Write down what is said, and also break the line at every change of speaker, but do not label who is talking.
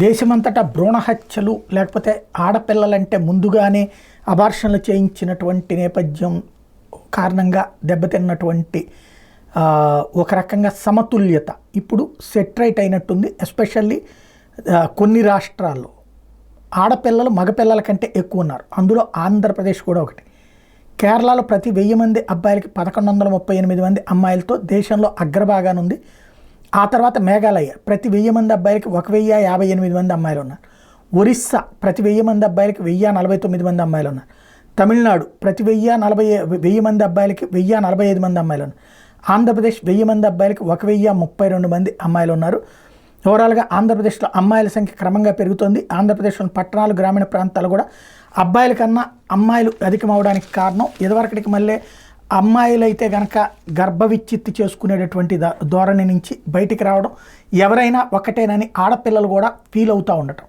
దేశమంతటా భ్రూణ హత్యలు లేకపోతే ఆడపిల్లలంటే ముందుగానే అబార్షన్లు చేయించినటువంటి నేపథ్యం కారణంగా దెబ్బతిన్నటువంటి ఒక రకంగా సమతుల్యత ఇప్పుడు సెట్రైట్ అయినట్టుంది. ఎస్పెషల్లీ కొన్ని రాష్ట్రాల్లో ఆడపిల్లలు మగపిల్లల కంటే ఎక్కువ ఉన్నారు. అందులో ఆంధ్రప్రదేశ్ కూడా ఒకటి. కేరళలో ప్రతి 1000 మంది అబ్బాయిలకి 1138 మంది అమ్మాయిలతో దేశంలో అగ్రభాగానుంది. ఆ తర్వాత మేఘాలయ ప్రతి 1000 మంది అబ్బాయిలకి 1058 మంది అమ్మాయిలు ఉన్నారు. ఒరిస్సా ప్రతి 1000 మంది అబ్బాయిలకి 1049 మంది అమ్మాయిలు ఉన్నారు. తమిళనాడు ప్రతి 1000 మంది అబ్బాయిలకి 1045 మంది అమ్మాయిలు ఉన్నారు. ఆంధ్రప్రదేశ్ 1000 మంది అబ్బాయిలకి 1032 మంది అమ్మాయిలు ఉన్నారు. ఓవరాల్గా ఆంధ్రప్రదేశ్లో అమ్మాయిల సంఖ్య క్రమంగా పెరుగుతుంది. ఆంధ్రప్రదేశ్లోని పట్టణాలు గ్రామీణ ప్రాంతాలు కూడా అబ్బాయిల కన్నా అమ్మాయిలు అధికమవడానికి కారణం ఇదివరకటికి మళ్ళీ అమ్మాయిలైతే కనుక గర్భవిచ్ఛిత్తి చేసుకునేటటువంటి ధోరణి నుంచి బయటికి రావడం, ఎవరైనా ఒకటేనని ఆడపిల్లలు కూడా ఫీల్ అవుతూ ఉండటం.